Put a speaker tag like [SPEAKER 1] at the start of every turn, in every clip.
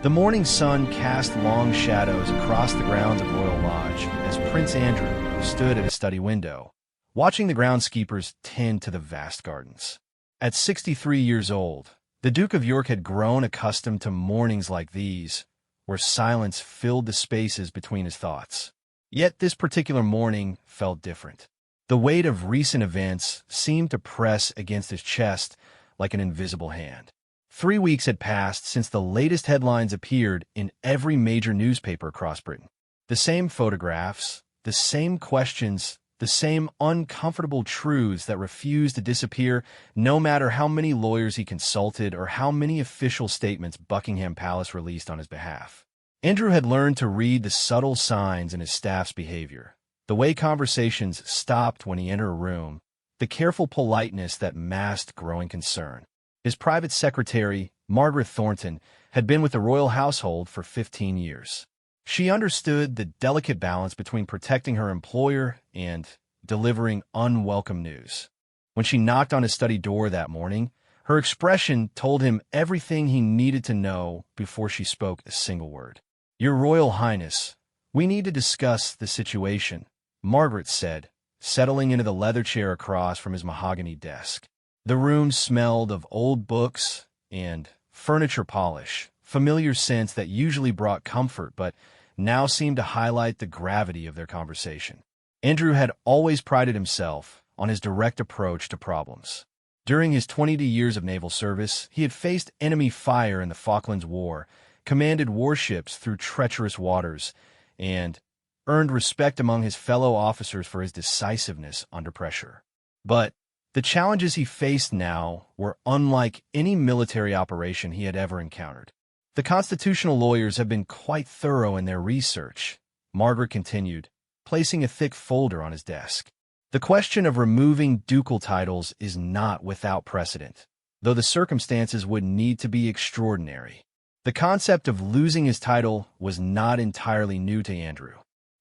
[SPEAKER 1] The morning sun cast long shadows across the grounds of Royal Lodge as Prince Andrew stood at his study window, watching the groundskeepers tend to the vast gardens. At 63 years old, the Duke of York had grown accustomed to mornings like these, where silence filled the spaces between his thoughts. Yet this particular morning felt different. The weight of recent events seemed to press against his chest like an invisible hand. 3 weeks had passed since the latest headlines appeared in every major newspaper across Britain. The same photographs, the same questions, the same uncomfortable truths that refused to disappear no matter how many lawyers he consulted or how many official statements Buckingham Palace released on his behalf. Andrew had learned to read the subtle signs in his staff's behavior, the way conversations stopped when he entered a room, the careful politeness that masked growing concern. His private secretary, Margaret Thornton, had been with the royal household for 15 years. She understood the delicate balance between protecting her employer and delivering unwelcome news. When she knocked on his study door that morning, her expression told him everything he needed to know before she spoke a single word. "Your Royal Highness, we need to discuss the situation," Margaret said, settling into the leather chair across from his mahogany desk. The room smelled of old books and furniture polish, familiar scents that usually brought comfort but now seemed to highlight the gravity of their conversation. Andrew had always prided himself on his direct approach to problems. During his 22 years of naval service, he had faced enemy fire in the Falklands War, commanded warships through treacherous waters, and earned respect among his fellow officers for his decisiveness under pressure. But the challenges he faced now were unlike any military operation he had ever encountered. "The constitutional lawyers have been quite thorough in their research," Margaret continued, placing a thick folder on his desk. "The question of removing ducal titles is not without precedent, though the circumstances would need to be extraordinary." The concept of losing his title was not entirely new to Andrew.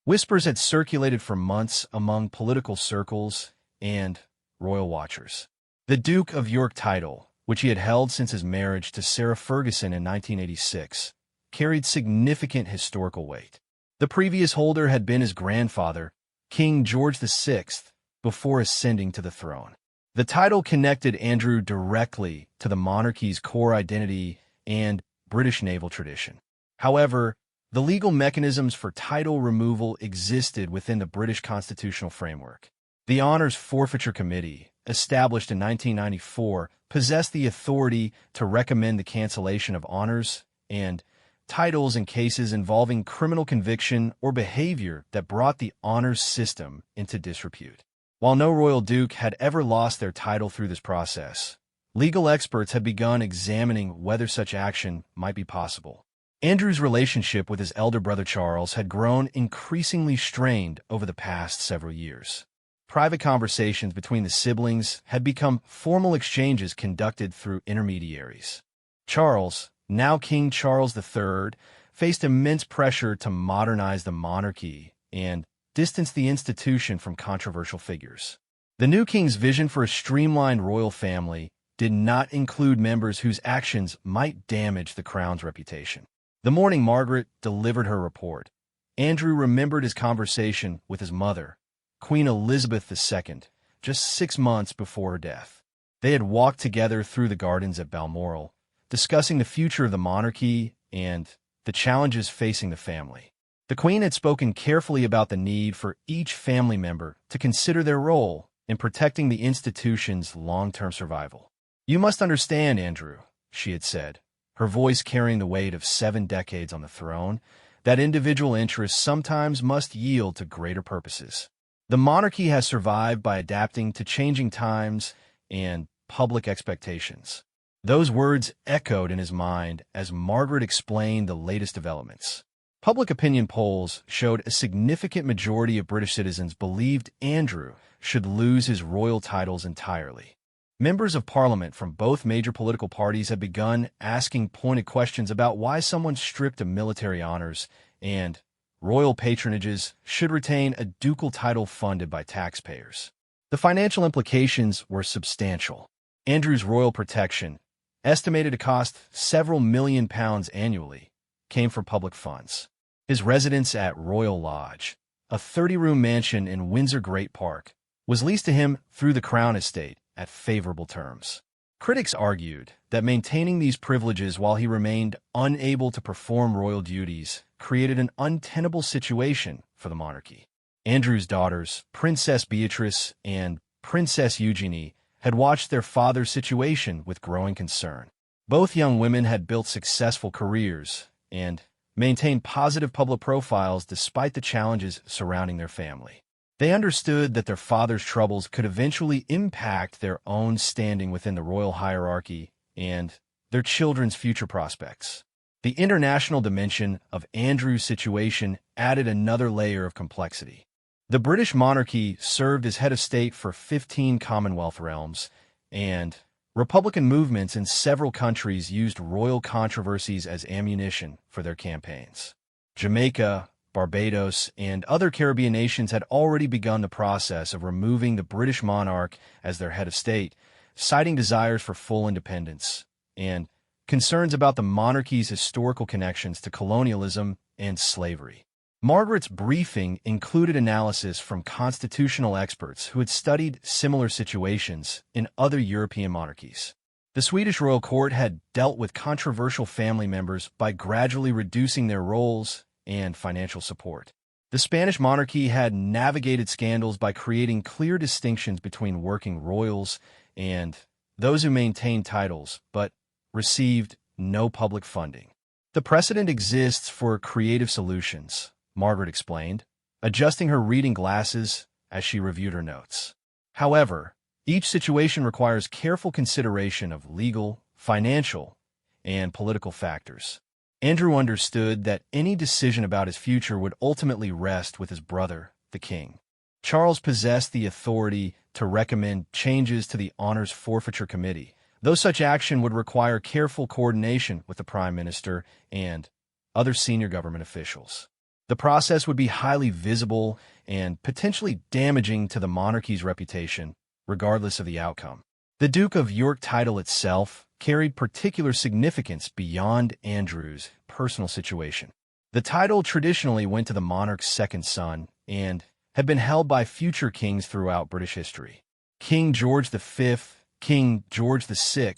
[SPEAKER 1] Whispers had circulated for months among political circles and royal watchers. The Duke of York title, which he had held since his marriage to Sarah Ferguson in 1986, carried significant historical weight. The previous holder had been his grandfather, King George VI, before ascending to the throne. The title connected Andrew directly to the monarchy's core identity and British naval tradition. However, the legal mechanisms for title removal existed within the British constitutional framework. The Honours Forfeiture Committee, established in 1994, possessed the authority to recommend the cancellation of honours and titles in cases involving criminal conviction or behavior that brought the honours system into disrepute. While no royal duke had ever lost their title through this process, legal experts had begun examining whether such action might be possible. Andrew's relationship with his elder brother Charles had grown increasingly strained over the past several years. Private conversations between the siblings had become formal exchanges conducted through intermediaries. Charles, now King Charles III, faced immense pressure to modernize the monarchy and distance the institution from controversial figures. The new king's vision for a streamlined royal family did not include members whose actions might damage the crown's reputation. The morning Margaret delivered her report, Andrew remembered his conversation with his mother, Queen Elizabeth II, just 6 months before her death. They had walked together through the gardens at Balmoral, discussing the future of the monarchy and the challenges facing the family. The Queen had spoken carefully about the need for each family member to consider their role in protecting the institution's long-term survival. "You must understand, Andrew," she had said, her voice carrying the weight of 7 decades on the throne, "that individual interests sometimes must yield to greater purposes. The monarchy has survived by adapting to changing times and public expectations." Those words echoed in his mind as Margaret explained the latest developments. Public opinion polls showed a significant majority of British citizens believed Andrew should lose his royal titles entirely. Members of Parliament from both major political parties had begun asking pointed questions about why someone stripped of military honors and royal patronages should retain a ducal title funded by taxpayers. The financial implications were substantial. Andrew's royal protection, estimated to cost several £1 million annually, came from public funds. His residence at Royal Lodge, a 30-room mansion in Windsor Great Park, was leased to him through the Crown Estate at favorable terms. Critics argued that maintaining these privileges while he remained unable to perform royal duties created an untenable situation for the monarchy. Andrew's daughters, Princess Beatrice and Princess Eugenie, had watched their father's situation with growing concern. Both young women had built successful careers and maintained positive public profiles despite the challenges surrounding their family. They understood that their father's troubles could eventually impact their own standing within the royal hierarchy and their children's future prospects. The international dimension of Andrew's situation added another layer of complexity. The British monarchy served as head of state for 15 Commonwealth realms, and Republican movements in several countries used royal controversies as ammunition for their campaigns. Jamaica, Barbados, and other Caribbean nations had already begun the process of removing the British monarch as their head of state, citing desires for full independence and concerns about the monarchy's historical connections to colonialism and slavery. Margaret's briefing included analysis from constitutional experts who had studied similar situations in other European monarchies. The Swedish royal court had dealt with controversial family members by gradually reducing their roles and financial support. The Spanish monarchy had navigated scandals by creating clear distinctions between working royals and those who maintained titles but received no public funding. The precedent exists for creative solutions, Margaret explained, adjusting her reading glasses as she reviewed her notes. However, each situation requires careful consideration of legal, financial, and political factors. Andrew understood that any decision about his future would ultimately rest with his brother, the king. Charles possessed the authority to recommend changes to the Honors Forfeiture Committee, though such action would require careful coordination with the Prime Minister and other senior government officials. The process would be highly visible and potentially damaging to the monarchy's reputation, regardless of the outcome. The Duke of York title itself carried particular significance beyond Andrew's personal situation. The title traditionally went to the monarch's second son and had been held by future kings throughout British history. King George V, King George VI,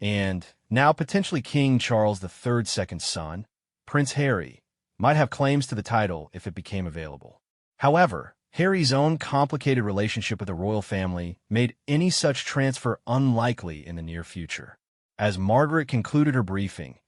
[SPEAKER 1] and now potentially King Charles III's second son, Prince Harry, might have claims to the title if it became available. However, Harry's own complicated relationship with the royal family made any such transfer unlikely in the near future. As Margaret concluded her briefing,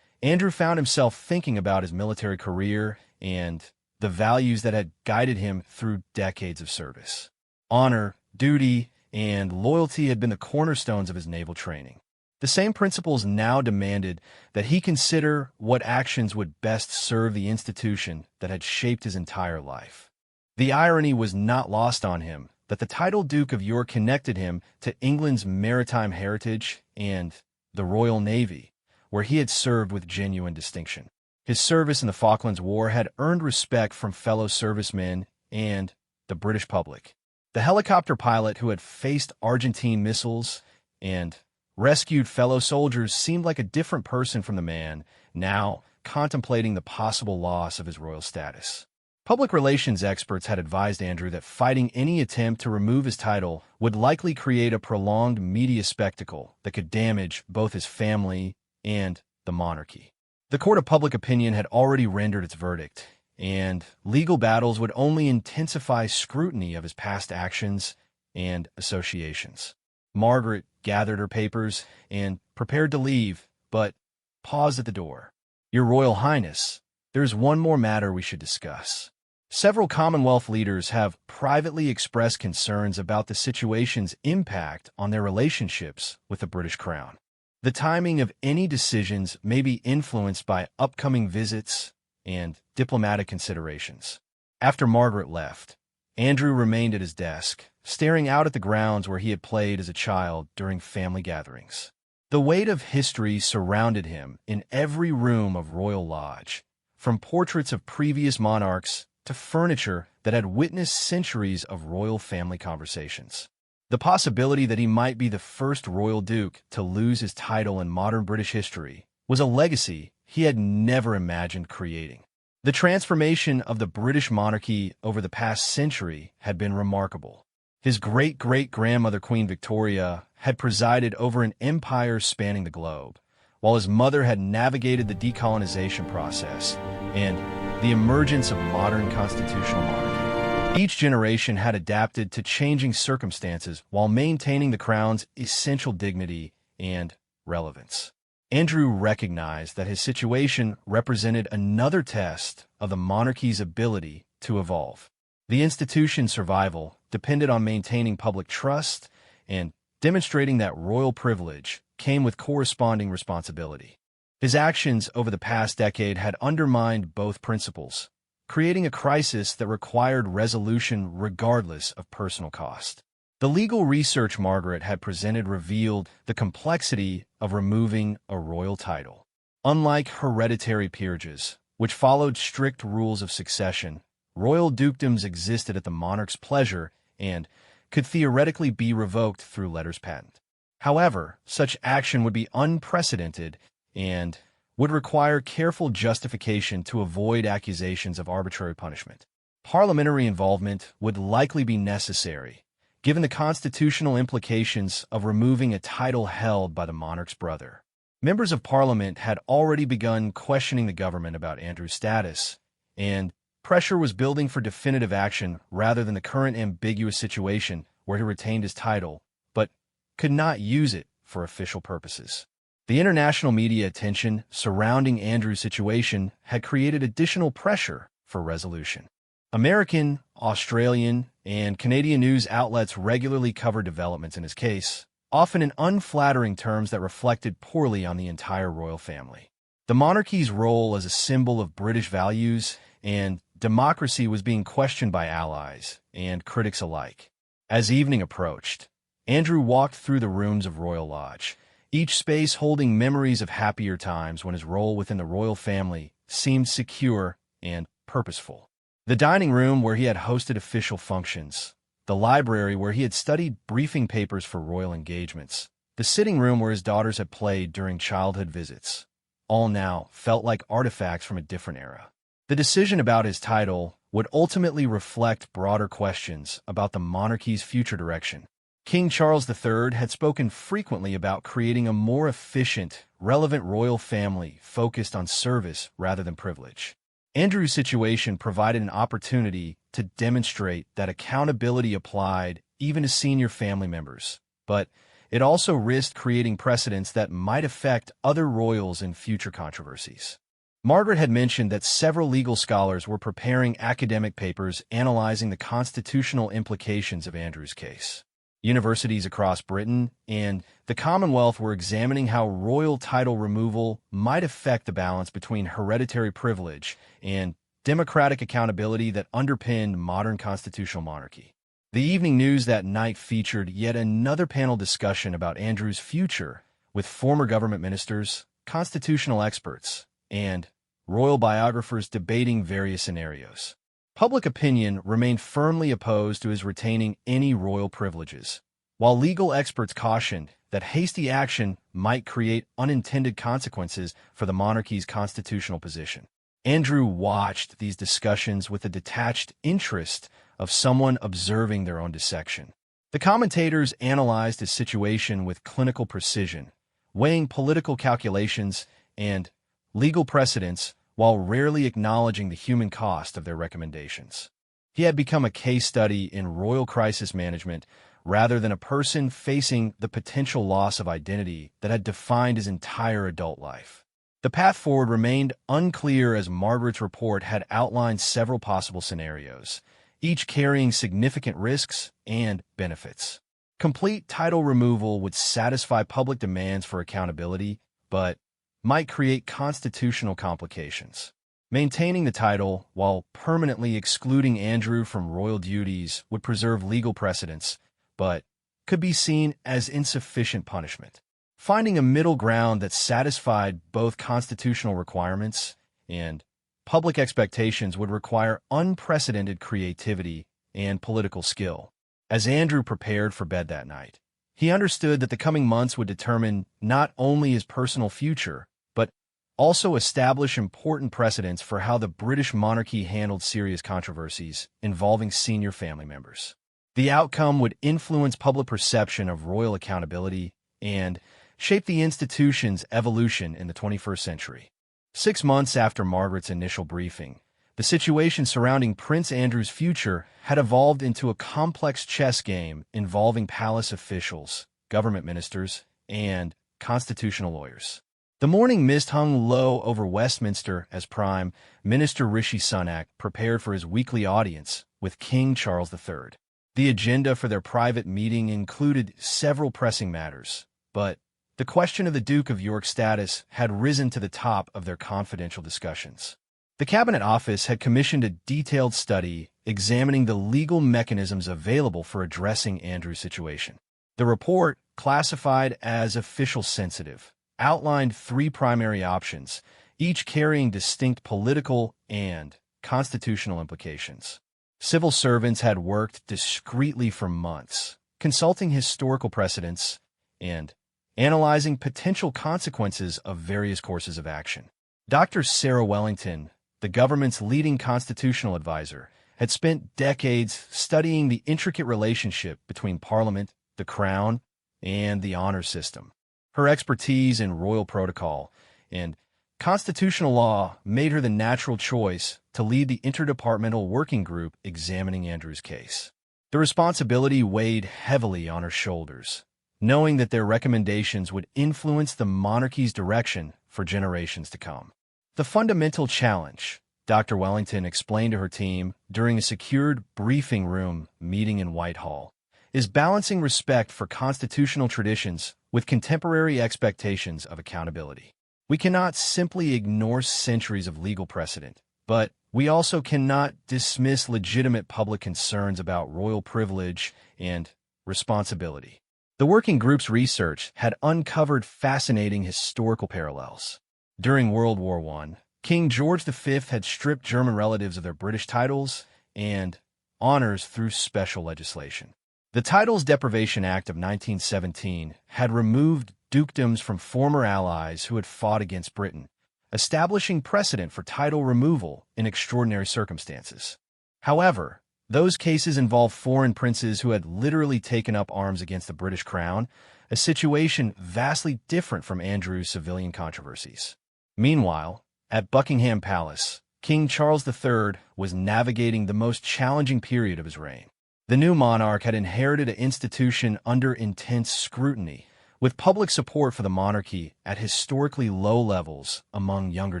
[SPEAKER 1] Andrew found himself thinking about his military career and the values that had guided him through decades of service. Honor, duty, and loyalty had been the cornerstones of his naval training. The same principles now demanded that he consider what actions would best serve the institution that had shaped his entire life. The irony was not lost on him that the title Duke of York connected him to England's maritime heritage and the Royal Navy, where he had served with genuine distinction. His service in the Falklands War had earned respect from fellow servicemen and the British public. The helicopter pilot who had faced Argentine missiles and rescued fellow soldiers seemed like a different person from the man now contemplating the possible loss of his royal status. Public relations experts had advised Andrew that fighting any attempt to remove his title would likely create a prolonged media spectacle that could damage both his family and the monarchy. The court of public opinion had already rendered its verdict, and legal battles would only intensify scrutiny of his past actions and associations. Margaret gathered her papers and prepared to leave, but paused at the door. "Your Royal Highness, there is one more matter we should discuss." Several Commonwealth leaders have privately expressed concerns about the situation's impact on their relationships with the British Crown. The timing of any decisions may be influenced by upcoming visits and diplomatic considerations. After Margaret left, Andrew remained at his desk, staring out at the grounds where he had played as a child during family gatherings. The weight of history surrounded him in every room of Royal Lodge, from portraits of previous monarchs to furniture that had witnessed centuries of royal family conversations. The possibility that he might be the first royal duke to lose his title in modern British history was a legacy he had never imagined creating. The transformation of the British monarchy over the past century had been remarkable. His great-great-grandmother Queen Victoria had presided over an empire spanning the globe, while his mother had navigated the decolonization process and the emergence of modern constitutional monarchy. Each generation had adapted to changing circumstances while maintaining the crown's essential dignity and relevance. Andrew recognized that his situation represented another test of the monarchy's ability to evolve. The institution's survival depended on maintaining public trust and demonstrating that royal privilege came with corresponding responsibility. His actions over the past decade had undermined both principles, creating a crisis that required resolution regardless of personal cost. The legal research Margaret had presented revealed the complexity of removing a royal title. Unlike hereditary peerages, which followed strict rules of succession, royal dukedoms existed at the monarch's pleasure and could theoretically be revoked through letters patent. However, such action would be unprecedented and would require careful justification to avoid accusations of arbitrary punishment. Parliamentary involvement would likely be necessary, given the constitutional implications of removing a title held by the monarch's brother. Members of Parliament had already begun questioning the government about Andrew's status, and pressure was building for definitive action rather than the current ambiguous situation where he retained his title, but could not use it for official purposes. The international media attention surrounding Andrew's situation had created additional pressure for resolution. American, Australian, and Canadian news outlets regularly covered developments in his case, often in unflattering terms that reflected poorly on the entire royal family. The monarchy's role as a symbol of British values and democracy was being questioned by allies and critics alike. As evening approached, Andrew walked through the rooms of Royal Lodge, each space holding memories of happier times when his role within the royal family seemed secure and purposeful. The dining room where he had hosted official functions, the library where he had studied briefing papers for royal engagements, the sitting room where his daughters had played during childhood visits, all now felt like artifacts from a different era. The decision about his title would ultimately reflect broader questions about the monarchy's future direction. King Charles III had spoken frequently about creating a more efficient, relevant royal family focused on service rather than privilege. Andrew's situation provided an opportunity to demonstrate that accountability applied even to senior family members, but it also risked creating precedents that might affect other royals in future controversies. Margaret had mentioned that several legal scholars were preparing academic papers analyzing the constitutional implications of Andrew's case. Universities across Britain and the Commonwealth were examining how royal title removal might affect the balance between hereditary privilege and democratic accountability that underpinned modern constitutional monarchy. The evening news that night featured yet another panel discussion about Andrew's future with former government ministers, constitutional experts, and royal biographers debating various scenarios. Public opinion remained firmly opposed to his retaining any royal privileges, while legal experts cautioned that hasty action might create unintended consequences for the monarchy's constitutional position. Andrew watched these discussions with a detached interest of someone observing their own dissection. The commentators analyzed his situation with clinical precision, weighing political calculations and legal precedents while rarely acknowledging the human cost of their recommendations. He had become a case study in royal crisis management rather than a person facing the potential loss of identity that had defined his entire adult life. The path forward remained unclear as Margaret's report had outlined several possible scenarios, each carrying significant risks and benefits. Complete title removal would satisfy public demands for accountability, but might create constitutional complications. Maintaining the title while permanently excluding Andrew from royal duties would preserve legal precedents, but could be seen as insufficient punishment. Finding a middle ground that satisfied both constitutional requirements and public expectations would require unprecedented creativity and political skill. As Andrew prepared for bed that night, he understood that the coming months would determine not only his personal future, but also establish important precedents for how the British monarchy handled serious controversies involving senior family members. The outcome would influence public perception of royal accountability and shape the institution's evolution in the 21st century. 6 months after Margaret's initial briefing, the situation surrounding Prince Andrew's future had evolved into a complex chess game involving palace officials, government ministers, and constitutional lawyers. The morning mist hung low over Westminster as Prime Minister Rishi Sunak prepared for his weekly audience with King Charles III. The agenda for their private meeting included several pressing matters, but the question of the Duke of York's status had risen to the top of their confidential discussions. The Cabinet Office had commissioned a detailed study examining the legal mechanisms available for addressing Andrew's situation. The report, classified as official sensitive, outlined 3 primary options, each carrying distinct political and constitutional implications. Civil servants had worked discreetly for months, consulting historical precedents and analyzing potential consequences of various courses of action. Dr. Sarah Wellington, the government's leading constitutional advisor, had spent decades studying the intricate relationship between Parliament, the Crown, and the honor system. Her expertise in royal protocol and constitutional law made her the natural choice to lead the interdepartmental working group examining Andrew's case. The responsibility weighed heavily on her shoulders, knowing that their recommendations would influence the monarchy's direction for generations to come. The fundamental challenge, Dr. Wellington explained to her team during a secured briefing room meeting in Whitehall, is balancing respect for constitutional traditions with contemporary expectations of accountability. We cannot simply ignore centuries of legal precedent, but we also cannot dismiss legitimate public concerns about royal privilege and responsibility. The working group's research had uncovered fascinating historical parallels. During World War I, King George V had stripped German relatives of their British titles and honors through special legislation. The Titles Deprivation Act of 1917 had removed dukedoms from former allies who had fought against Britain, establishing precedent for title removal in extraordinary circumstances. However, those cases involved foreign princes who had literally taken up arms against the British crown, a situation vastly different from Andrew's civilian controversies. Meanwhile, at Buckingham Palace, King Charles III was navigating the most challenging period of his reign. The new monarch had inherited an institution under intense scrutiny, with public support for the monarchy at historically low levels among younger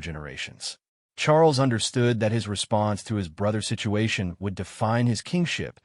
[SPEAKER 1] generations. Charles understood that his response to his brother's situation would define his kingship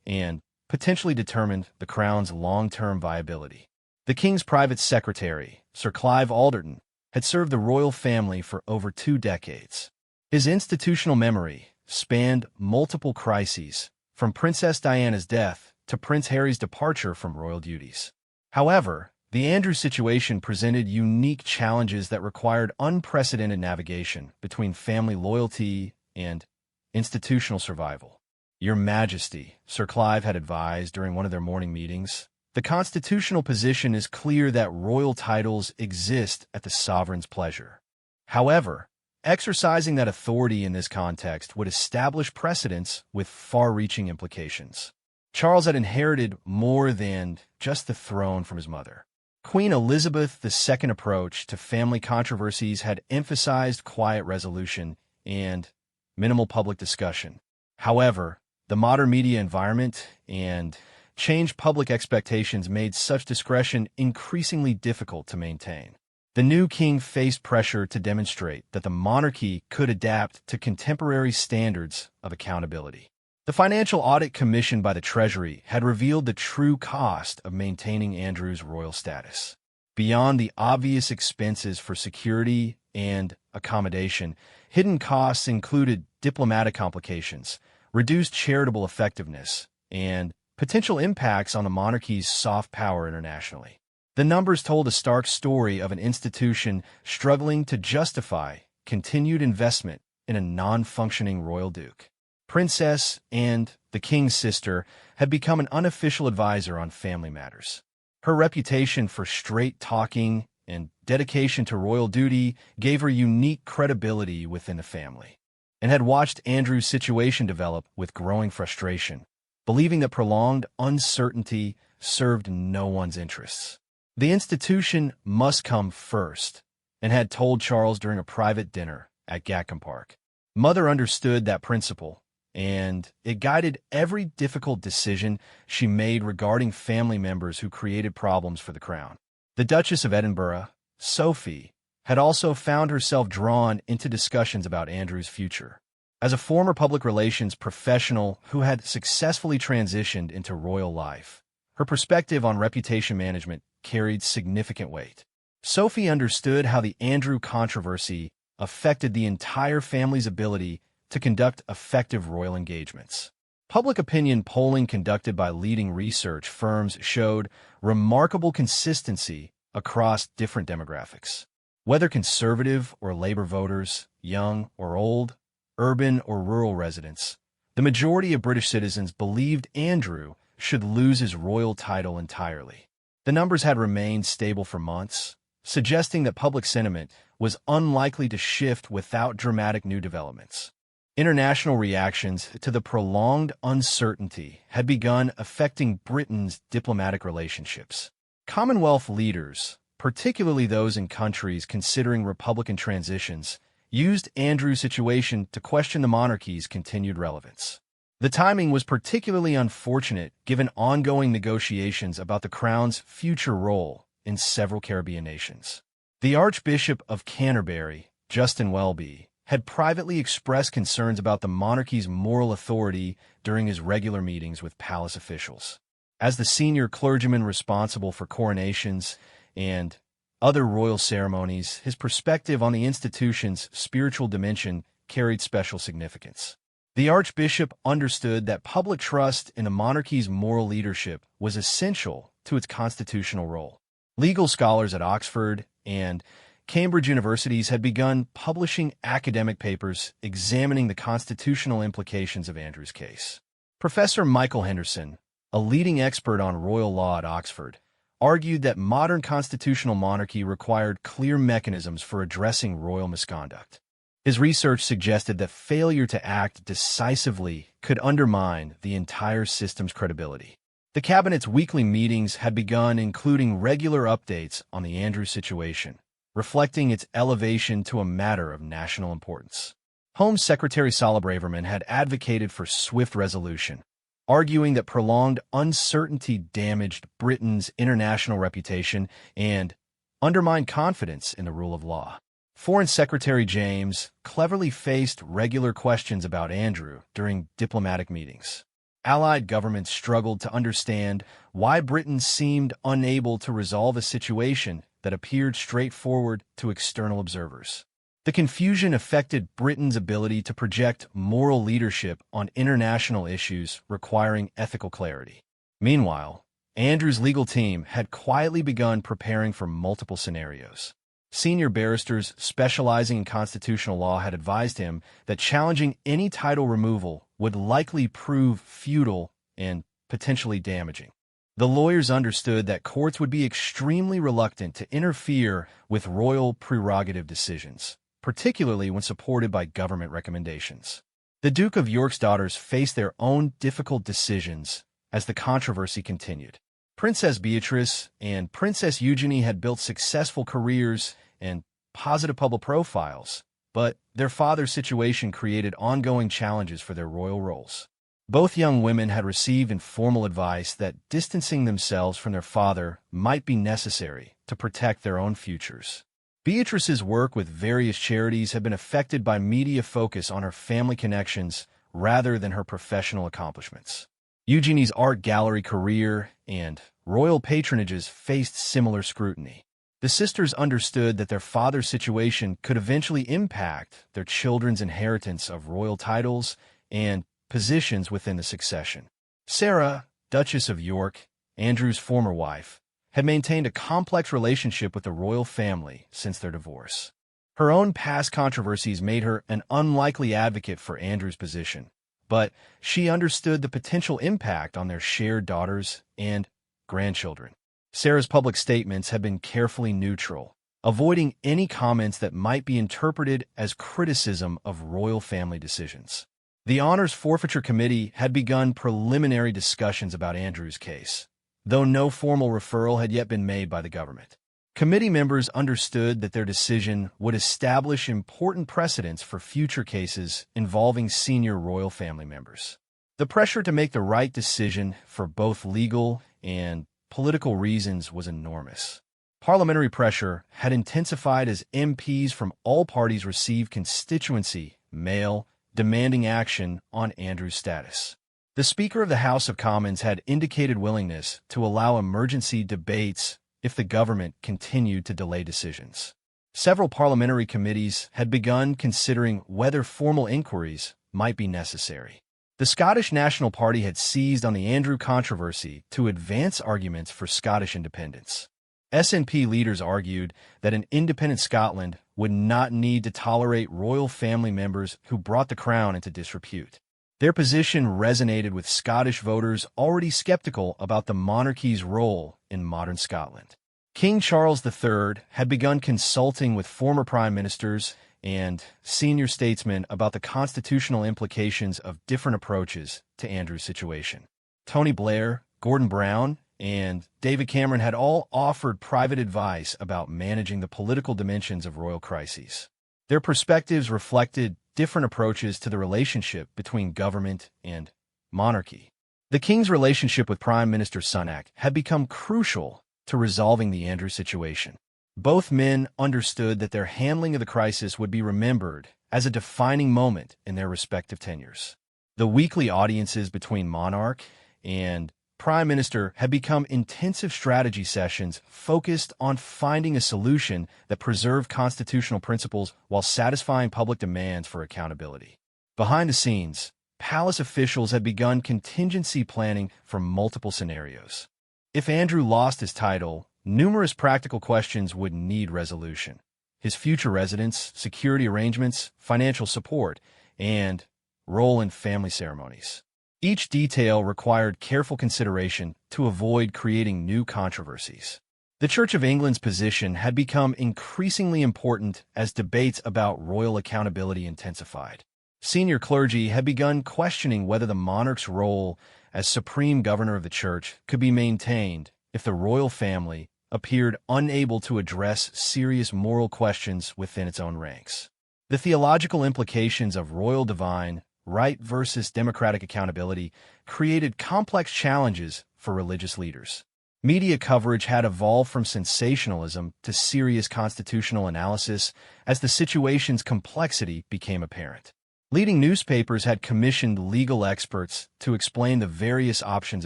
[SPEAKER 1] and potentially determine the crown's long-term viability. The king's private secretary, Sir Clive Alderton, had served the royal family for over 2 decades. His institutional memory spanned multiple crises, from Princess Diana's death to Prince Harry's departure from royal duties. However, the Andrew situation presented unique challenges that required unprecedented navigation between family loyalty and institutional survival. Your Majesty, Sir Clive had advised during one of their morning meetings, the constitutional position is clear that royal titles exist at the sovereign's pleasure. However, exercising that authority in this context would establish precedents with far-reaching implications. Charles had inherited more than just the throne from his mother. Queen Elizabeth II's approach to family controversies had emphasized quiet resolution and minimal public discussion. However, the modern media environment and changed public expectations made such discretion increasingly difficult to maintain. The new king faced pressure to demonstrate that the monarchy could adapt to contemporary standards of accountability. The financial audit commissioned by the Treasury had revealed the true cost of maintaining Andrew's royal status. Beyond the obvious expenses for security and accommodation, hidden costs included diplomatic complications, reduced charitable effectiveness, and potential impacts on the monarchy's soft power internationally. The numbers told a stark story of an institution struggling to justify continued investment in a non-functioning royal duke. Princess and the king's sister had become an unofficial advisor on family matters. Her reputation for straight-talking and dedication to royal duty gave her unique credibility within the family, and had watched Andrew's situation develop with growing frustration, believing that prolonged uncertainty served no one's interests. The institution must come first, and had told Charles during a private dinner at Gatcombe Park. Mother understood that principle, and it guided every difficult decision she made regarding family members who created problems for the crown. The Duchess of Edinburgh, Sophie, had also found herself drawn into discussions about Andrew's future. As a former public relations professional who had successfully transitioned into royal life, her perspective on reputation management carried significant weight. Sophie understood how the Andrew controversy affected the entire family's ability to conduct effective royal engagements. Public opinion polling conducted by leading research firms showed remarkable consistency across different demographics. Whether conservative or Labour voters, young or old, urban or rural residents, the majority of British citizens believed Andrew should lose his royal title entirely. The numbers had remained stable for months, suggesting that public sentiment was unlikely to shift without dramatic new developments. International reactions to the prolonged uncertainty had begun affecting Britain's diplomatic relationships. Commonwealth leaders, particularly those in countries considering Republican transitions, used Andrew's situation to question the monarchy's continued relevance. The timing was particularly unfortunate given ongoing negotiations about the Crown's future role in several Caribbean nations. The Archbishop of Canterbury, Justin Welby, had privately expressed concerns about the monarchy's moral authority during his regular meetings with palace officials. As the senior clergyman responsible for coronations and other royal ceremonies, his perspective on the institution's spiritual dimension carried special significance. The Archbishop understood that public trust in the monarchy's moral leadership was essential to its constitutional role. Legal scholars at Oxford and Cambridge universities had begun publishing academic papers examining the constitutional implications of Andrew's case. Professor Michael Henderson, a leading expert on royal law at Oxford, argued that modern constitutional monarchy required clear mechanisms for addressing royal misconduct. His research suggested that failure to act decisively could undermine the entire system's credibility. The cabinet's weekly meetings had begun including regular updates on the Andrew situation, reflecting its elevation to a matter of national importance. Home Secretary Sala Braverman had advocated for swift resolution, arguing that prolonged uncertainty damaged Britain's international reputation and undermined confidence in the rule of law. Foreign Secretary James cleverly faced regular questions about Andrew during diplomatic meetings. Allied governments struggled to understand why Britain seemed unable to resolve a situation that appeared straightforward to external observers. The confusion affected Britain's ability to project moral leadership on international issues requiring ethical clarity. Meanwhile, Andrew's legal team had quietly begun preparing for multiple scenarios. Senior barristers specializing in constitutional law had advised him that challenging any title removal would likely prove futile and potentially damaging. The lawyers understood that courts would be extremely reluctant to interfere with royal prerogative decisions, particularly when supported by government recommendations. The Duke of York's daughters faced their own difficult decisions as the controversy continued. Princess Beatrice and Princess Eugenie had built successful careers and positive public profiles, but their father's situation created ongoing challenges for their royal roles. Both young women had received informal advice that distancing themselves from their father might be necessary to protect their own futures. Beatrice's work with various charities had been affected by media focus on her family connections rather than her professional accomplishments. Eugenie's art gallery career and royal patronages faced similar scrutiny. The sisters understood that their father's situation could eventually impact their children's inheritance of royal titles and positions within the succession. Sarah, Duchess of York, Andrew's former wife, had maintained a complex relationship with the royal family since their divorce. Her own past controversies made her an unlikely advocate for Andrew's position, but she understood the potential impact on their shared daughters and grandchildren. Sarah's public statements had been carefully neutral, avoiding any comments that might be interpreted as criticism of royal family decisions. The Honors Forfeiture Committee had begun preliminary discussions about Andrew's case, though no formal referral had yet been made by the government. Committee members understood that their decision would establish important precedents for future cases involving senior royal family members. The pressure to make the right decision for both legal and political reasons was enormous. Parliamentary pressure had intensified as MPs from all parties received constituency mail demanding action on Andrew's status. The Speaker of the House of Commons had indicated willingness to allow emergency debates if the government continued to delay decisions. Several parliamentary committees had begun considering whether formal inquiries might be necessary. The Scottish National Party had seized on the Andrew controversy to advance arguments for Scottish independence. SNP leaders argued that an independent Scotland would not need to tolerate royal family members who brought the crown into disrepute. Their position resonated with Scottish voters already skeptical about the monarchy's role in modern Scotland. King Charles III had begun consulting with former prime ministers and senior statesmen about the constitutional implications of different approaches to Andrew's situation. Tony Blair, Gordon Brown, and David Cameron had all offered private advice about managing the political dimensions of royal crises. Their perspectives reflected different approaches to the relationship between government and monarchy. The king's relationship with Prime Minister Sunak had become crucial to resolving the Andrew situation. Both men understood that their handling of the crisis would be remembered as a defining moment in their respective tenures. The weekly audiences between monarch and Prime Minister had become intensive strategy sessions focused on finding a solution that preserved constitutional principles while satisfying public demands for accountability. Behind the scenes, palace officials had begun contingency planning for multiple scenarios. If Andrew lost his title, numerous practical questions would need resolution. His future residence, security arrangements, financial support, and role in family ceremonies. Each detail required careful consideration to avoid creating new controversies. The Church of England's position had become increasingly important as debates about royal accountability intensified. Senior clergy had begun questioning whether the monarch's role as supreme governor of the church could be maintained if the royal family appeared unable to address serious moral questions within its own ranks. The theological implications of royal divine right versus democratic accountability created complex challenges for religious leaders. Media coverage had evolved from sensationalism to serious constitutional analysis as the situation's complexity became apparent. Leading newspapers had commissioned legal experts to explain the various options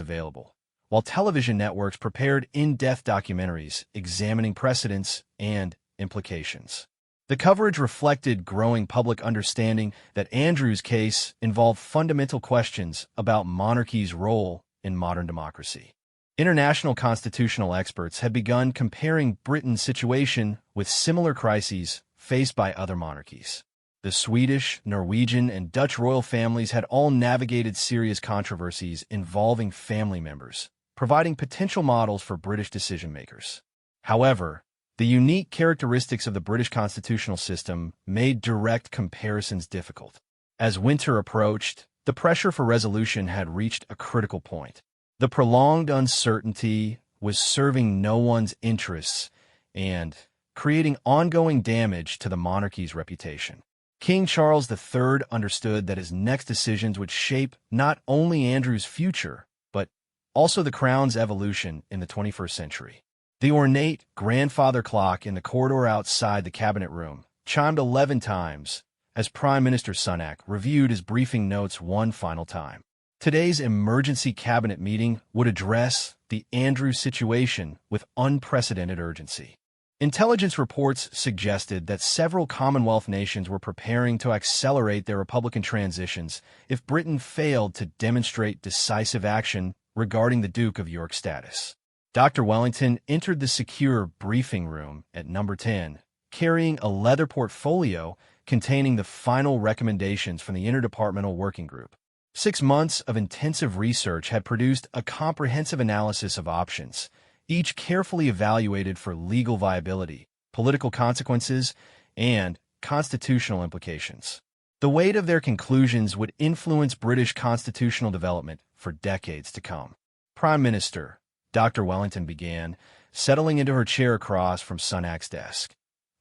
[SPEAKER 1] available, while television networks prepared in-depth documentaries examining precedents and implications. The coverage reflected growing public understanding that Andrew's case involved fundamental questions about monarchy's role in modern democracy. International constitutional experts had begun comparing Britain's situation with similar crises faced by other monarchies. The Swedish, Norwegian, and Dutch royal families had all navigated serious controversies involving family members, providing potential models for British decision-makers. However, the unique characteristics of the British constitutional system made direct comparisons difficult. As winter approached, the pressure for resolution had reached a critical point. The prolonged uncertainty was serving no one's interests and creating ongoing damage to the monarchy's reputation. King Charles III understood that his next decisions would shape not only Andrew's future, but also the crown's evolution in the 21st century. The ornate grandfather clock in the corridor outside the cabinet room chimed 11 times as Prime Minister Sunak reviewed his briefing notes one final time. Today's emergency cabinet meeting would address the Andrew situation with unprecedented urgency. Intelligence reports suggested that several Commonwealth nations were preparing to accelerate their Republican transitions if Britain failed to demonstrate decisive action regarding the Duke of York's status. Dr. Wellington entered the secure briefing room at number 10, carrying a leather portfolio containing the final recommendations from the Interdepartmental Working Group. 6 months of intensive research had produced a comprehensive analysis of options, each carefully evaluated for legal viability, political consequences, and constitutional implications. The weight of their conclusions would influence British constitutional development for decades to come. Prime Minister Dr. Wellington began, settling into her chair across from Sunak's desk.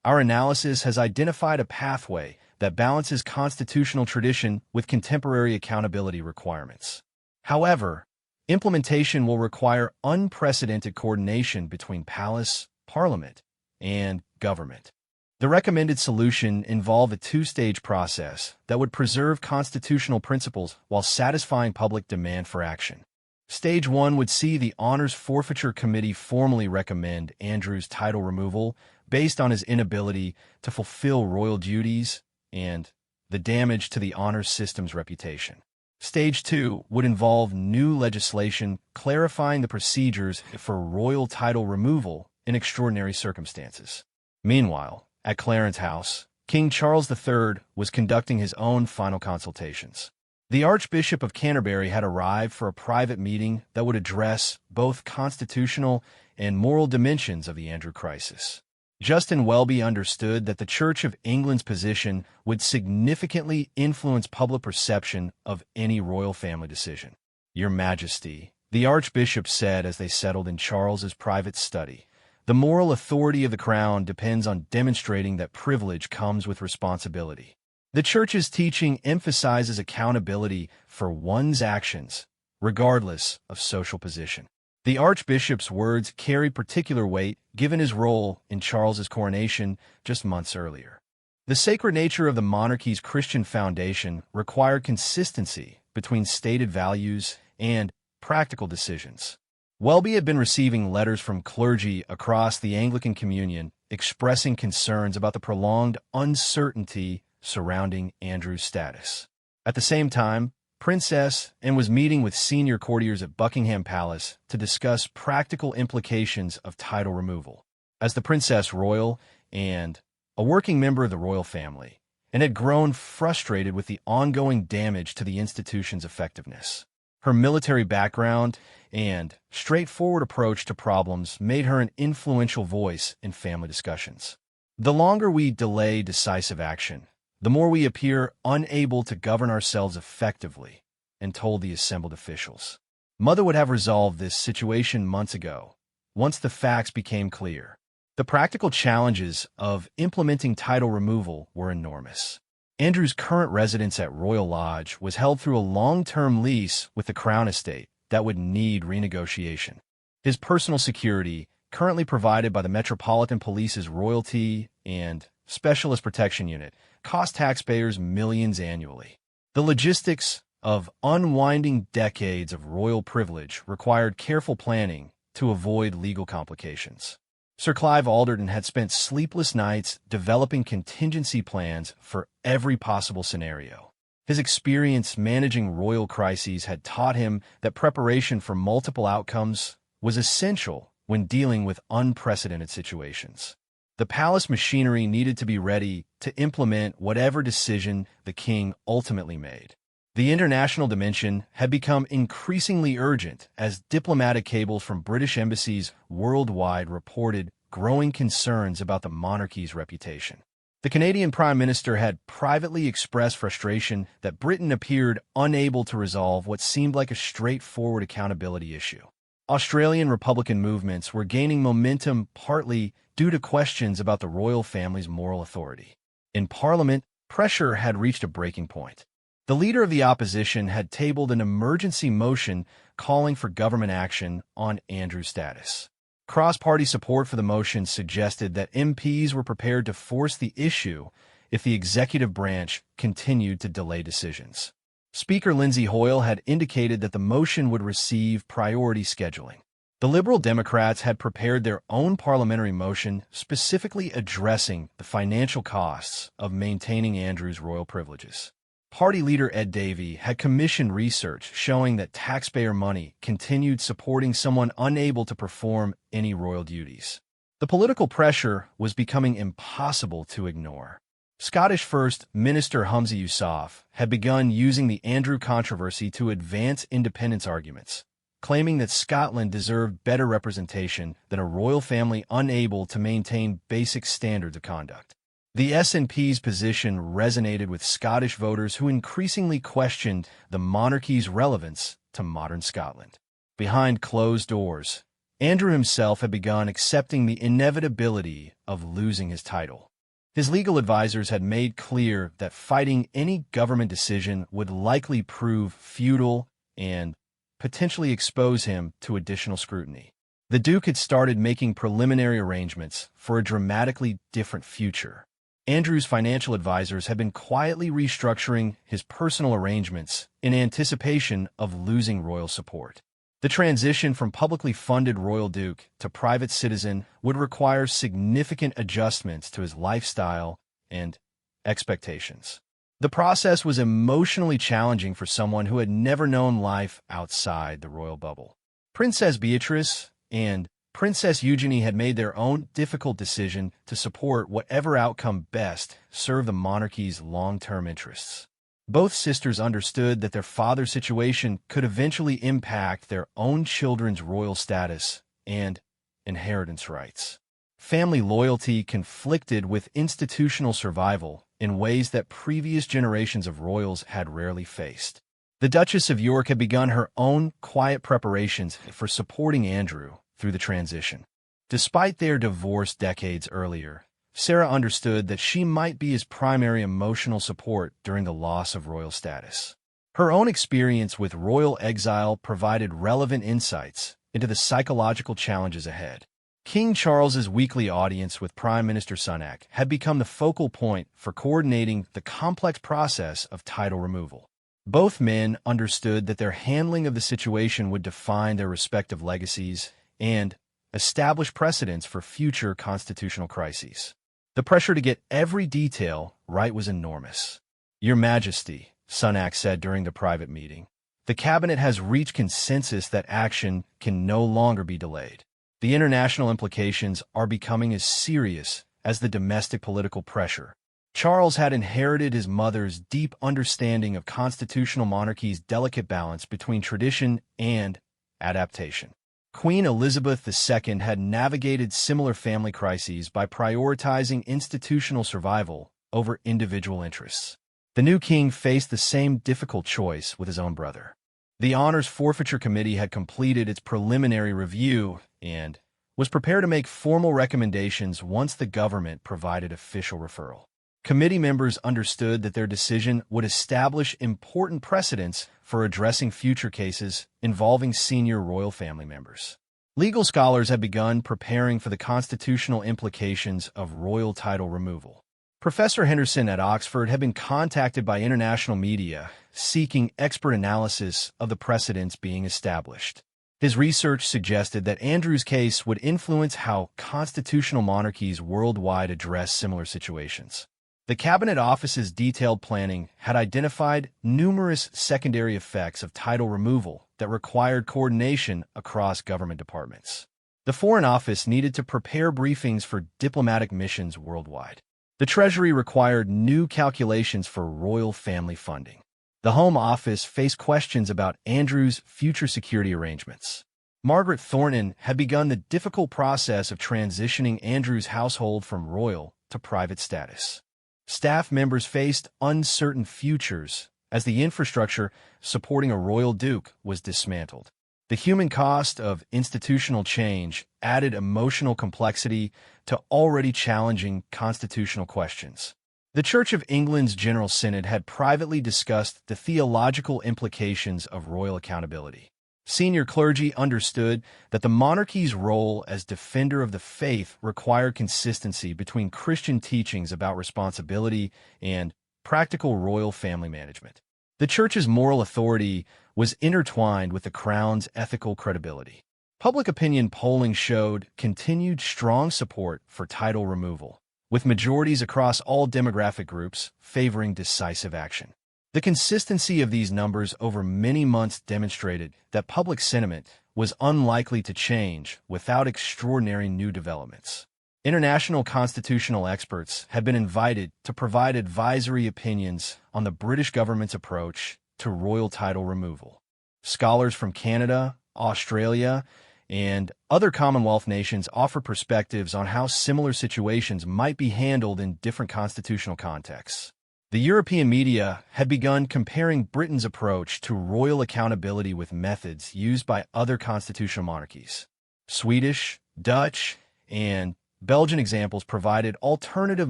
[SPEAKER 1] Our analysis has identified a pathway that balances constitutional tradition with contemporary accountability requirements. However, implementation will require unprecedented coordination between palace, parliament, and government. The recommended solution involved a two-stage process that would preserve constitutional principles while satisfying public demand for action. Stage 1 would see the Honours Forfeiture Committee formally recommend Andrew's title removal based on his inability to fulfill royal duties and the damage to the honours system's reputation. Stage 2 would involve new legislation clarifying the procedures for royal title removal in extraordinary circumstances. Meanwhile, at Clarence House, King Charles III was conducting his own final consultations. The Archbishop of Canterbury had arrived for a private meeting that would address both constitutional and moral dimensions of the Andrew crisis. Justin Welby understood that the Church of England's position would significantly influence public perception of any royal family decision. "Your Majesty," the Archbishop said as they settled in Charles's private study, "the moral authority of the Crown depends on demonstrating that privilege comes with responsibility. The Church's teaching emphasizes accountability for one's actions, regardless of social position." The Archbishop's words carried particular weight given his role in Charles's coronation just months earlier. The sacred nature of the monarchy's Christian foundation required consistency between stated values and practical decisions. Welby had been receiving letters from clergy across the Anglican Communion expressing concerns about the prolonged uncertainty surrounding Andrew's status. At the same time, Princess Anne was meeting with senior courtiers at Buckingham Palace to discuss practical implications of title removal. As the Princess Royal and a working member of the royal family, and had grown frustrated with the ongoing damage to the institution's effectiveness. Her military background and straightforward approach to problems made her an influential voice in family discussions. "The longer we delay decisive action, the more we appear unable to govern ourselves effectively," and told the assembled officials. Mother would have resolved this situation months ago, once the facts became clear. The practical challenges of implementing title removal were enormous. Andrew's current residence at Royal Lodge was held through a long-term lease with the Crown Estate that would need renegotiation. His personal security, currently provided by the Metropolitan Police's Royalty and Specialist Protection Unit, cost taxpayers millions annually. The logistics of unwinding decades of royal privilege required careful planning to avoid legal complications. Sir Clive Alderton had spent sleepless nights developing contingency plans for every possible scenario. His experience managing royal crises had taught him that preparation for multiple outcomes was essential when dealing with unprecedented situations. The palace machinery needed to be ready to implement whatever decision the king ultimately made. The international dimension had become increasingly urgent as diplomatic cables from British embassies worldwide reported growing concerns about the monarchy's reputation. The Canadian Prime Minister had privately expressed frustration that Britain appeared unable to resolve what seemed like a straightforward accountability issue. Australian Republican movements were gaining momentum partly due to questions about the royal family's moral authority. In Parliament, pressure had reached a breaking point. The leader of the opposition had tabled an emergency motion calling for government action on Andrew's status. Cross-party support for the motion suggested that MPs were prepared to force the issue if the executive branch continued to delay decisions. Speaker Lindsay Hoyle had indicated that the motion would receive priority scheduling. The Liberal Democrats had prepared their own parliamentary motion specifically addressing the financial costs of maintaining Andrew's royal privileges. Party leader Ed Davey had commissioned research showing that taxpayer money continued supporting someone unable to perform any royal duties. The political pressure was becoming impossible to ignore. Scottish First Minister Humza Yousaf had begun using the Andrew controversy to advance independence arguments, claiming that Scotland deserved better representation than a royal family unable to maintain basic standards of conduct. The SNP's position resonated with Scottish voters who increasingly questioned the monarchy's relevance to modern Scotland. Behind closed doors, Andrew himself had begun accepting the inevitability of losing his title. His legal advisors had made clear that fighting any government decision would likely prove futile and potentially expose him to additional scrutiny. The Duke had started making preliminary arrangements for a dramatically different future. Andrew's financial advisors had been quietly restructuring his personal arrangements in anticipation of losing royal support. The transition from publicly funded royal duke to private citizen would require significant adjustments to his lifestyle and expectations. The process was emotionally challenging for someone who had never known life outside the royal bubble. Princess Beatrice and Princess Eugenie had made their own difficult decision to support whatever outcome best served the monarchy's long-term interests. Both sisters understood that their father's situation could eventually impact their own children's royal status and inheritance rights. Family loyalty conflicted with institutional survival in ways that previous generations of royals had rarely faced. The Duchess of York had begun her own quiet preparations for supporting Andrew through the transition. Despite their divorce decades earlier, Sarah understood that she might be his primary emotional support during the loss of royal status. Her own experience with royal exile provided relevant insights into the psychological challenges ahead. King Charles's weekly audience with Prime Minister Sunak had become the focal point for coordinating the complex process of title removal. Both men understood that their handling of the situation would define their respective legacies and establish precedents for future constitutional crises. The pressure to get every detail right was enormous. "Your Majesty," Sunak said during the private meeting, "the cabinet has reached consensus that action can no longer be delayed. The international implications are becoming as serious as the domestic political pressure." Charles had inherited his mother's deep understanding of constitutional monarchy's delicate balance between tradition and adaptation. Queen Elizabeth II had navigated similar family crises by prioritizing institutional survival over individual interests. The new king faced the same difficult choice with his own brother. The Honors Forfeiture Committee had completed its preliminary review and was prepared to make formal recommendations once the government provided official referral. Committee members understood that their decision would establish important precedents for addressing future cases involving senior royal family members. Legal scholars had begun preparing for the constitutional implications of royal title removal. Professor Henderson at Oxford had been contacted by international media seeking expert analysis of the precedents being established. His research suggested that Andrew's case would influence how constitutional monarchies worldwide address similar situations. The Cabinet Office's detailed planning had identified numerous secondary effects of title removal that required coordination across government departments. The Foreign Office needed to prepare briefings for diplomatic missions worldwide. The Treasury required new calculations for royal family funding. The Home Office faced questions about Andrew's future security arrangements. Margaret Thornton had begun the difficult process of transitioning Andrew's household from royal to private status. Staff members faced uncertain futures as the infrastructure supporting a royal duke was dismantled. The human cost of institutional change added emotional complexity to already challenging constitutional questions. The Church of England's General Synod had privately discussed the theological implications of royal accountability. Senior clergy understood that the monarchy's role as defender of the faith required consistency between Christian teachings about responsibility and practical royal family management. The Church's moral authority was intertwined with the Crown's ethical credibility. Public opinion polling showed continued strong support for title removal, with majorities across all demographic groups favoring decisive action. The consistency of these numbers over many months demonstrated that public sentiment was unlikely to change without extraordinary new developments. International constitutional experts had been invited to provide advisory opinions on the British government's approach to royal title removal. Scholars from Canada, Australia, and other Commonwealth nations offer perspectives on how similar situations might be handled in different constitutional contexts. The European media had begun comparing Britain's approach to royal accountability with methods used by other constitutional monarchies. Swedish, Dutch, and Belgian examples provided alternative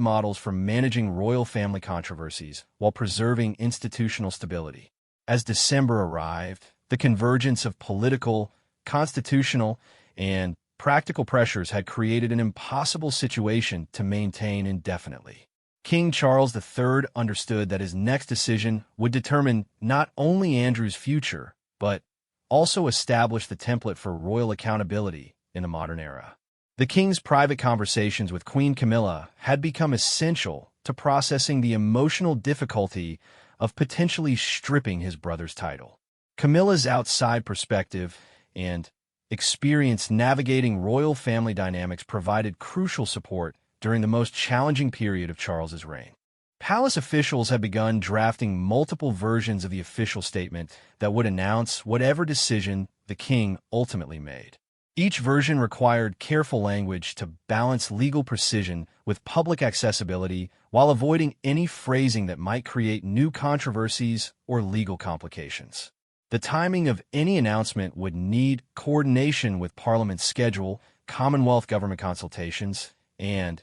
[SPEAKER 1] models for managing royal family controversies while preserving institutional stability. As December arrived, the convergence of political, constitutional, and practical pressures had created an impossible situation to maintain indefinitely. King Charles III understood that his next decision would determine not only Andrew's future, but also establish the template for royal accountability in the modern era. The king's private conversations with Queen Camilla had become essential to processing the emotional difficulty of potentially stripping his brother's title. Camilla's outside perspective and experience navigating royal family dynamics provided crucial support during the most challenging period of Charles's reign. Palace officials had begun drafting multiple versions of the official statement that would announce whatever decision the king ultimately made. Each version required careful language to balance legal precision with public accessibility while avoiding any phrasing that might create new controversies or legal complications. The timing of any announcement would need coordination with Parliament's schedule, Commonwealth government consultations, and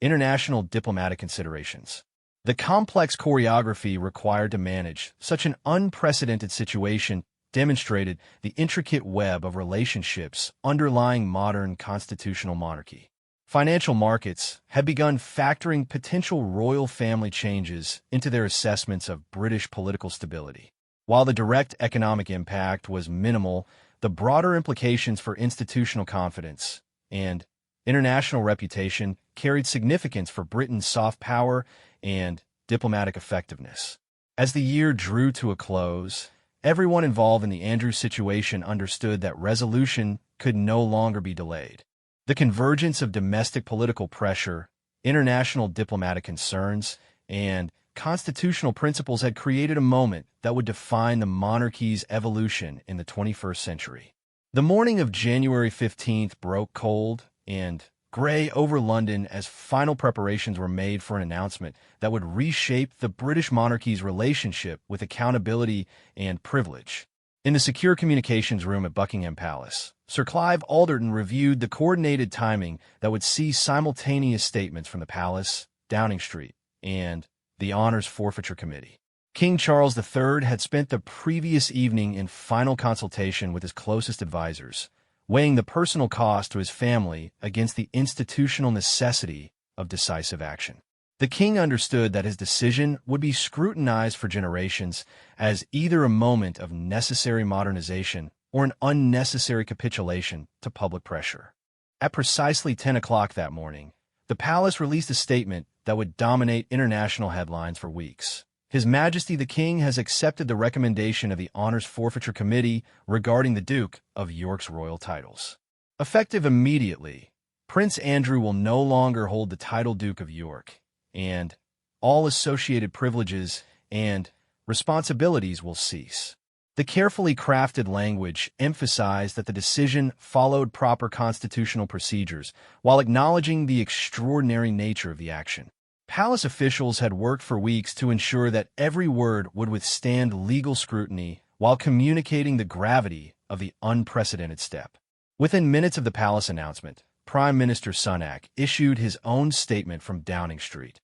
[SPEAKER 1] international diplomatic considerations. The complex choreography required to manage such an unprecedented situation demonstrated the intricate web of relationships underlying modern constitutional monarchy. Financial markets had begun factoring potential royal family changes into their assessments of British political stability. While the direct economic impact was minimal, the broader implications for institutional confidence and international reputation carried significance for Britain's soft power and diplomatic effectiveness. As the year drew to a close, everyone involved in the Andrew situation understood that resolution could no longer be delayed. The convergence of domestic political pressure, international diplomatic concerns, and constitutional principles had created a moment that would define the monarchy's evolution in the 21st century. The morning of January 15th broke cold and gray over London as final preparations were made for an announcement that would reshape the British monarchy's relationship with accountability and privilege. In the secure communications room at Buckingham Palace, Sir Clive Alderton reviewed the coordinated timing that would see simultaneous statements from the Palace, Downing Street, and the Honours Forfeiture Committee. King Charles III had spent the previous evening in final consultation with his closest advisors, weighing the personal cost to his family against the institutional necessity of decisive action. The king understood that his decision would be scrutinized for generations as either a moment of necessary modernization or an unnecessary capitulation to public pressure. At precisely 10 o'clock that morning, the palace released a statement that would dominate international headlines for weeks. His Majesty the King has accepted the recommendation of the Honours Forfeiture Committee regarding the Duke of York's royal titles. Effective immediately, Prince Andrew will no longer hold the title Duke of York, and all associated privileges and responsibilities will cease. The carefully crafted language emphasized that the decision followed proper constitutional procedures while acknowledging the extraordinary nature of the action. Palace officials had worked for weeks to ensure that every word would withstand legal scrutiny while communicating the gravity of the unprecedented step. Within minutes of the palace announcement, Prime Minister Sunak issued his own statement from Downing Street.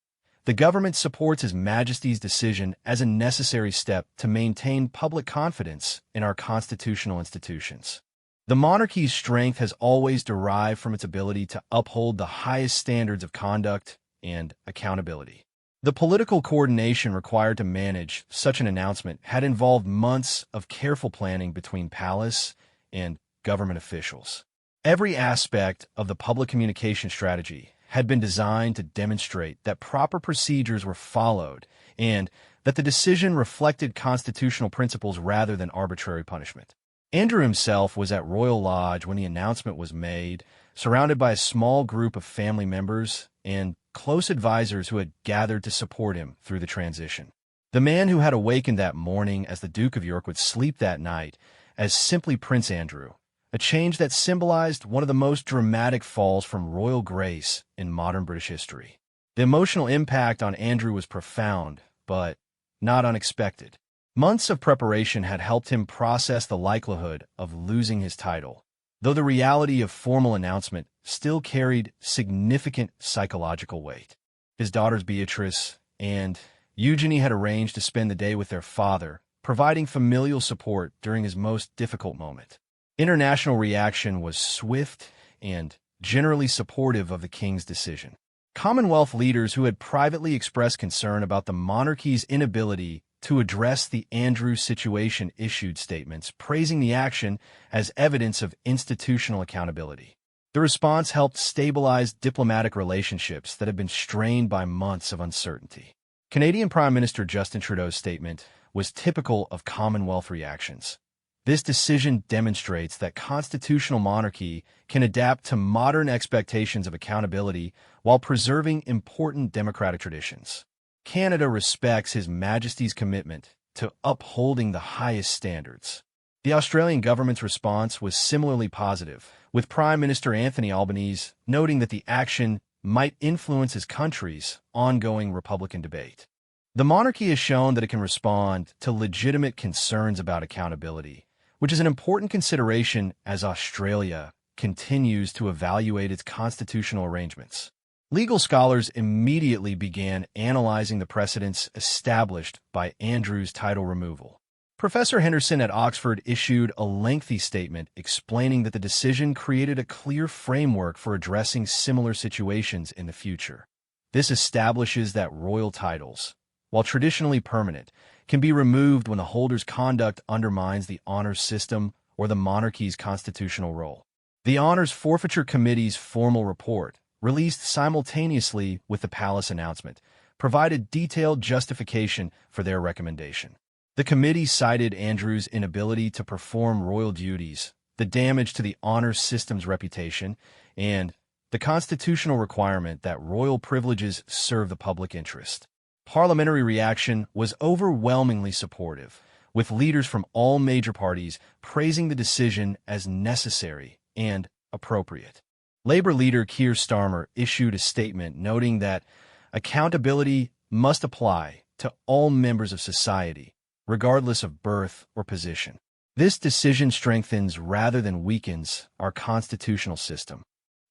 [SPEAKER 1] The government supports His Majesty's decision as a necessary step to maintain public confidence in our constitutional institutions. The monarchy's strength has always derived from its ability to uphold the highest standards of conduct and accountability. The political coordination required to manage such an announcement had involved months of careful planning between palace and government officials. Every aspect of the public communication strategy had been designed to demonstrate that proper procedures were followed and that the decision reflected constitutional principles rather than arbitrary punishment. Andrew himself was at Royal Lodge when the announcement was made, surrounded by a small group of family members and close advisors who had gathered to support him through the transition. The man who had awakened that morning as the Duke of York would sleep that night as simply Prince Andrew, a change that symbolized one of the most dramatic falls from royal grace in modern British history. The emotional impact on Andrew was profound, but not unexpected. Months of preparation had helped him process the likelihood of losing his title, though the reality of formal announcement still carried significant psychological weight. His daughters Beatrice and Eugenie had arranged to spend the day with their father, providing familial support during his most difficult moment. International reaction was swift and generally supportive of the king's decision. Commonwealth leaders who had privately expressed concern about the monarchy's inability to address the Andrew situation issued statements praising the action as evidence of institutional accountability. The response helped stabilize diplomatic relationships that had been strained by months of uncertainty. Canadian Prime Minister Justin Trudeau's statement was typical of Commonwealth reactions. This decision demonstrates that constitutional monarchy can adapt to modern expectations of accountability while preserving important democratic traditions. Canada respects His Majesty's commitment to upholding the highest standards. The Australian government's response was similarly positive, with Prime Minister Anthony Albanese noting that the action might influence his country's ongoing Republican debate. The monarchy has shown that it can respond to legitimate concerns about accountability, which is an important consideration as Australia continues to evaluate its constitutional arrangements. Legal scholars immediately began analyzing the precedents established by Andrew's title removal. Professor Henderson at Oxford issued a lengthy statement explaining that the decision created a clear framework for addressing similar situations in the future. This establishes that royal titles, while traditionally permanent, can be removed when the holder's conduct undermines the honors system or the monarchy's constitutional role. The Honors Forfeiture Committee's formal report, released simultaneously with the palace announcement, provided detailed justification for their recommendation. The committee cited Andrew's inability to perform royal duties, the damage to the honors system's reputation, and the constitutional requirement that royal privileges serve the public interest. Parliamentary reaction was overwhelmingly supportive, with leaders from all major parties praising the decision as necessary and appropriate. Labour leader Keir Starmer issued a statement noting that accountability must apply to all members of society, regardless of birth or position. This decision strengthens rather than weakens our constitutional system.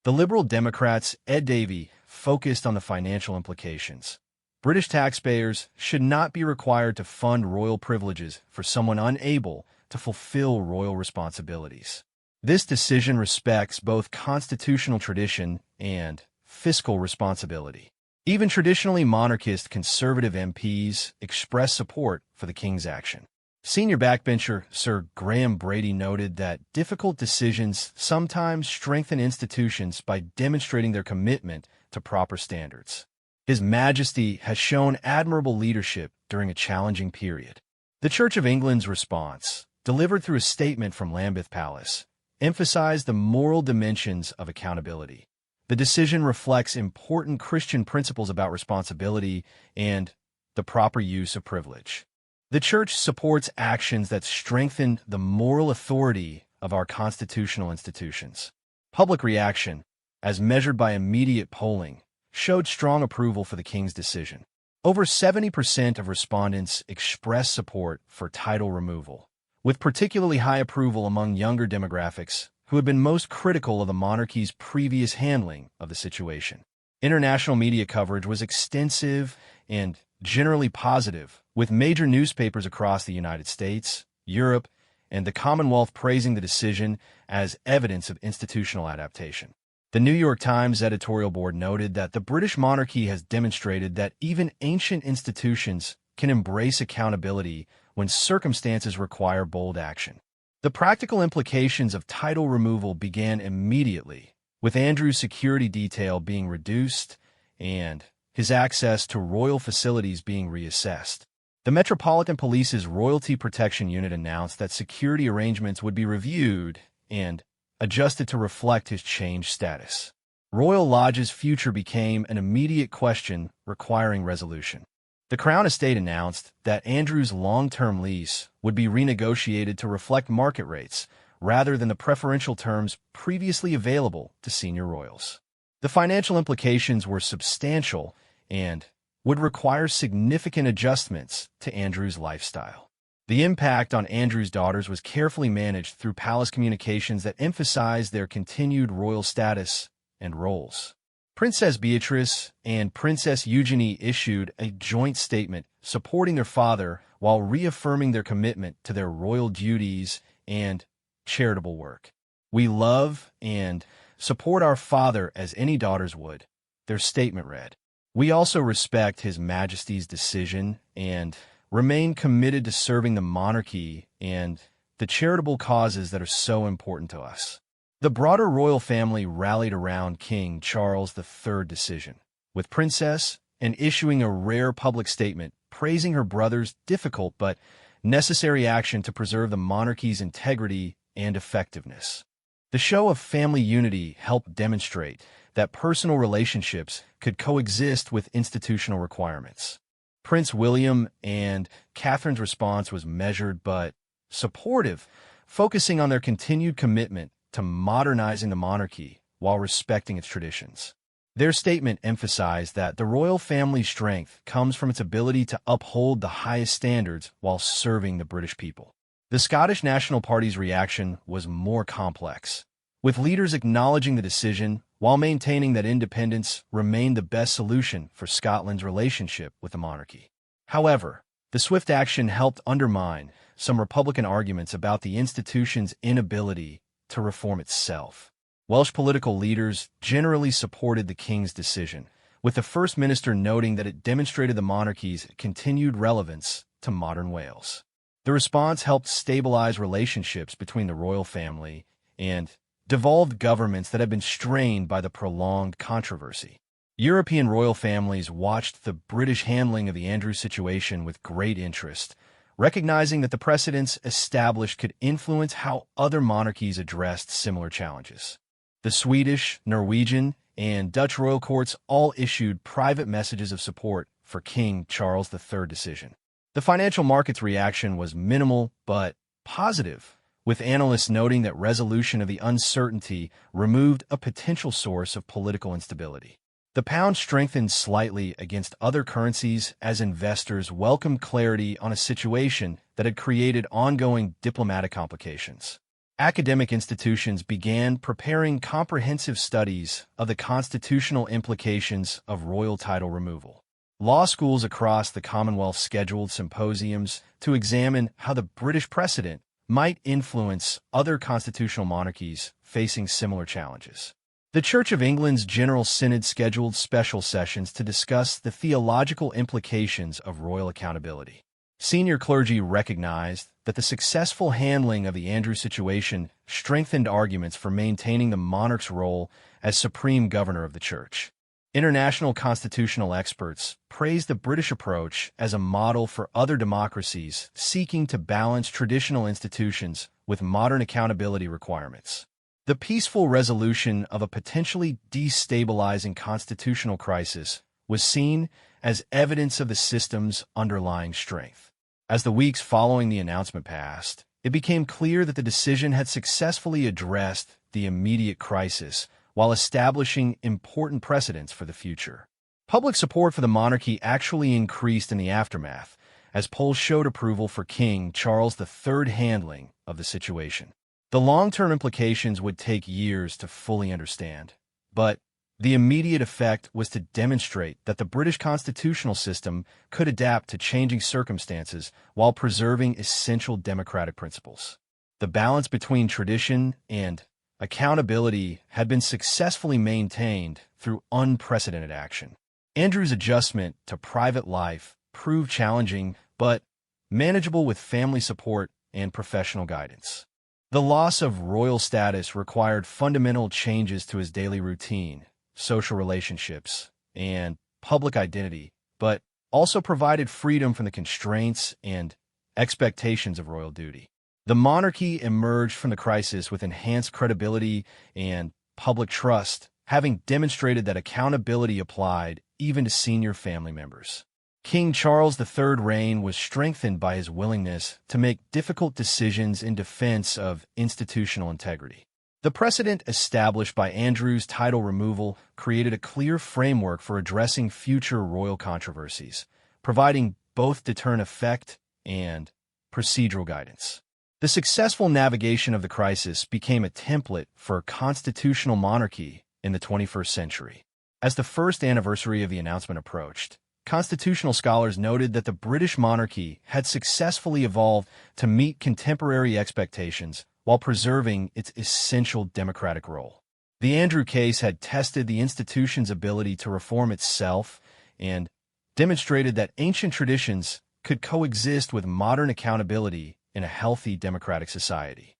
[SPEAKER 1] The Liberal Democrats' Ed Davey focused on the financial implications. British taxpayers should not be required to fund royal privileges for someone unable to fulfill royal responsibilities. This decision respects both constitutional tradition and fiscal responsibility. Even traditionally monarchist conservative MPs expressed support for the king's action. Senior backbencher Sir Graham Brady noted that difficult decisions sometimes strengthen institutions by demonstrating their commitment to proper standards. His Majesty has shown admirable leadership during a challenging period. The Church of England's response, delivered through a statement from Lambeth Palace, emphasized the moral dimensions of accountability. The decision reflects important Christian principles about responsibility and the proper use of privilege. The Church supports actions that strengthen the moral authority of our constitutional institutions. Public reaction, as measured by immediate polling, showed strong approval for the king's decision. Over 70% of respondents expressed support for title removal, with particularly high approval among younger demographics who had been most critical of the monarchy's previous handling of the situation. International media coverage was extensive and generally positive, with major newspapers across the United States, Europe, and the Commonwealth praising the decision as evidence of institutional adaptation. The New York Times editorial board noted that the British monarchy has demonstrated that even ancient institutions can embrace accountability when circumstances require bold action. The practical implications of title removal began immediately, with Andrew's security detail being reduced and his access to royal facilities being reassessed. The Metropolitan Police's Royalty Protection Unit announced that security arrangements would be reviewed and adjusted to reflect his changed status. Royal Lodge's future became an immediate question requiring resolution. The Crown Estate announced that Andrew's long-term lease would be renegotiated to reflect market rates rather than the preferential terms previously available to senior royals. The financial implications were substantial and would require significant adjustments to Andrew's lifestyle. The impact on Andrew's daughters was carefully managed through palace communications that emphasized their continued royal status and roles. Princess Beatrice and Princess Eugenie issued a joint statement supporting their father while reaffirming their commitment to their royal duties and charitable work. "We love and support our father as any daughters would," their statement read. "We also respect His Majesty's decision and remain committed to serving the monarchy and the charitable causes that are so important to us." The broader royal family rallied around King Charles III's decision, with Princess Anne issuing a rare public statement praising her brother's difficult but necessary action to preserve the monarchy's integrity and effectiveness. The show of family unity helped demonstrate that personal relationships could coexist with institutional requirements. Prince William and Catherine's response was measured but supportive, focusing on their continued commitment to modernizing the monarchy while respecting its traditions. Their statement emphasized that the royal family's strength comes from its ability to uphold the highest standards while serving the British people. The Scottish National Party's reaction was more complex, with leaders acknowledging the decision while maintaining that independence remained the best solution for Scotland's relationship with the monarchy. However, the swift action helped undermine some Republican arguments about the institution's inability to reform itself. Welsh political leaders generally supported the King's decision, with the First Minister noting that it demonstrated the monarchy's continued relevance to modern Wales. The response helped stabilize relationships between the royal family and devolved governments that had been strained by the prolonged controversy. European royal families watched the British handling of the Andrews situation with great interest, recognizing that the precedents established could influence how other monarchies addressed similar challenges. The Swedish, Norwegian, and Dutch royal courts all issued private messages of support for King Charles III's decision. The financial market's reaction was minimal but positive, with analysts noting that resolution of the uncertainty removed a potential source of political instability. The pound strengthened slightly against other currencies as investors welcomed clarity on a situation that had created ongoing diplomatic complications. Academic institutions began preparing comprehensive studies of the constitutional implications of royal title removal. Law schools across the Commonwealth scheduled symposiums to examine how the British precedent might influence other constitutional monarchies facing similar challenges. The Church of England's General Synod scheduled special sessions to discuss the theological implications of royal accountability. Senior clergy recognized that the successful handling of the Andrews situation strengthened arguments for maintaining the monarch's role as supreme governor of the Church. International constitutional experts praised the British approach as a model for other democracies seeking to balance traditional institutions with modern accountability requirements. The peaceful resolution of a potentially destabilizing constitutional crisis was seen as evidence of the system's underlying strength. As the weeks following the announcement passed, it became clear that the decision had successfully addressed the immediate crisis while establishing important precedents for the future. Public support for the monarchy actually increased in the aftermath, as polls showed approval for King Charles III's handling of the situation. The long-term implications would take years to fully understand, but the immediate effect was to demonstrate that the British constitutional system could adapt to changing circumstances while preserving essential democratic principles. The balance between tradition and accountability had been successfully maintained through unprecedented action. Andrew's adjustment to private life proved challenging but manageable with family support and professional guidance. The loss of royal status required fundamental changes to his daily routine, social relationships, and public identity, but also provided freedom from the constraints and expectations of royal duty. The monarchy emerged from the crisis with enhanced credibility and public trust, having demonstrated that accountability applied even to senior family members. King Charles III's reign was strengthened by his willingness to make difficult decisions in defense of institutional integrity. The precedent established by Andrew's title removal created a clear framework for addressing future royal controversies, providing both deterrent effect and procedural guidance. The successful navigation of the crisis became a template for a constitutional monarchy in the 21st century. As the first anniversary of the announcement approached, constitutional scholars noted that the British monarchy had successfully evolved to meet contemporary expectations while preserving its essential democratic role. The Andrew case had tested the institution's ability to reform itself and demonstrated that ancient traditions could coexist with modern accountability in a healthy democratic society.